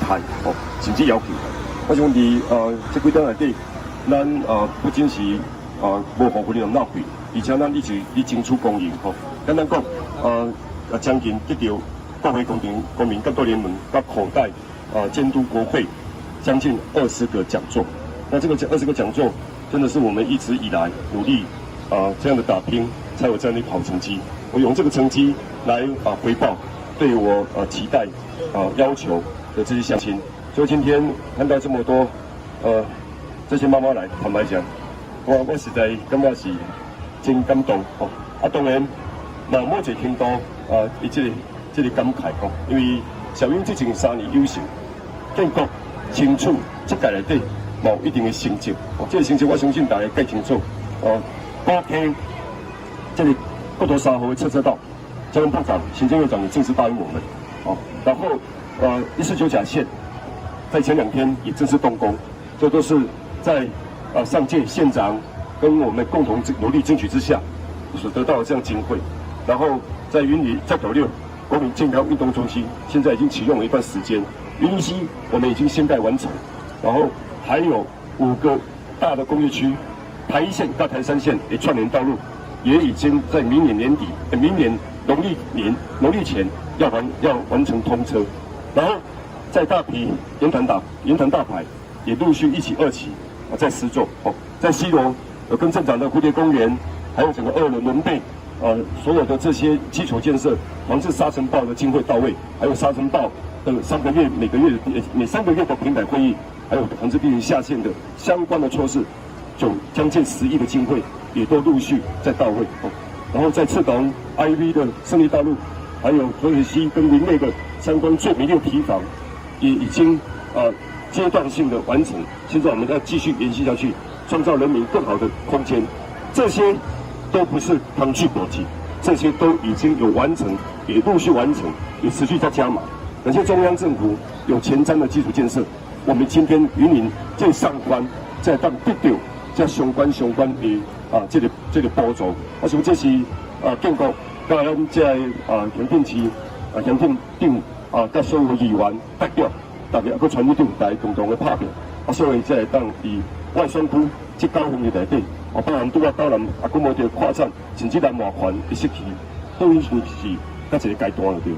害哦，甚至要求。我想伫这几天内底，咱不仅是无互婚姻纳税，而且咱一直争取公义吼。简单讲，将近得到国会公民监督联盟甲口袋监督国会将近20个讲座。那这个20个讲座，真的是我们一直以来努力这样的打拼，才有这样的一个好成绩。我用这个成绩来回报对我期待要求的这些乡亲。所以今天看到这么多这些妈妈来，坦白讲，我实在感觉是真感动哦。当然，那某一个程度伊这个感慨哦，因为小英之前3年优秀，建国清楚这届内底有一定的成绩。这个成绩我相信大家更清楚。高天这里国土3号的车道，交通部长、行政院长也正式答应我们。然后149甲线在前2天也正式动工，这都是在上届县长跟我们共同努力争取之下所得到的这样经费。然后在云林在斗六国民健康运动中心，现在已经启用了一段时间。云林溪我们已经先盖完成，然后还有5个大的工业区，台1线到台3线的串联道路也已经在明年年底，明年农历前要完成通车。然后在大埤盐潭大排也陆续1期、2期在施作。在西螺有更正长的蝴蝶公园，还有整个2轮轮备，所有的这些基础建设，防治沙尘暴的经费到位，还有沙尘暴的每3个月的平台会议，还有防治地形下陷的相关的措施，就将近10亿的经费也都陆续在到位。然后在赤董 IV 的胜利大路，还有河水溪跟林内的相关最名的堤防，也已经阶段性的完成。现在我们要继续延续下去，创造人民更好的空间。这些都不是刚去国际，这些都已经有完成，也陆续完成，也持续在加码。感谢中央政府有前瞻的基础建设，我们今天云林这上关，在当得到这相关的这个补助。我想这是建国甲咱这行政区行政长甲所有议员代表，大家还佫传一场来共同的拍拼。所以才会当伫外选区这9份的内底，包含拄岛南佫无着扩展，甚至南华环的失去，都已经是到一个阶段了对。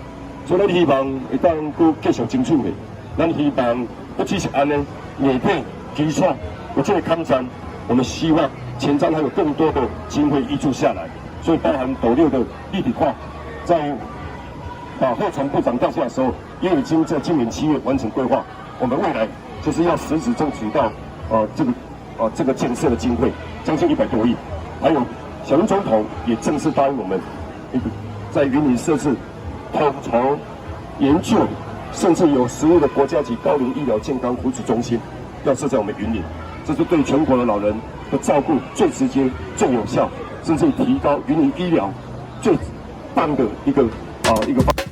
所以咱希望会当佫继续争取的，咱希望不只是安尼，硬体基础有这个抗战，我们希望前瞻还有更多的经费挹注下来。所以包含斗六的立体化，在把后传部长调下的时候，也已经在今年7月完成规划。我们未来就是要实质争取到这个建设的经费将近100多亿，还有小英总统也正式答应我们，在云林设置统筹研究，甚至有实物的国家级高龄医疗健康福祉中心，要设在我们云林，这是对全国的老人的照顾最直接、最有效，甚至提高云林医疗最棒的一个方法。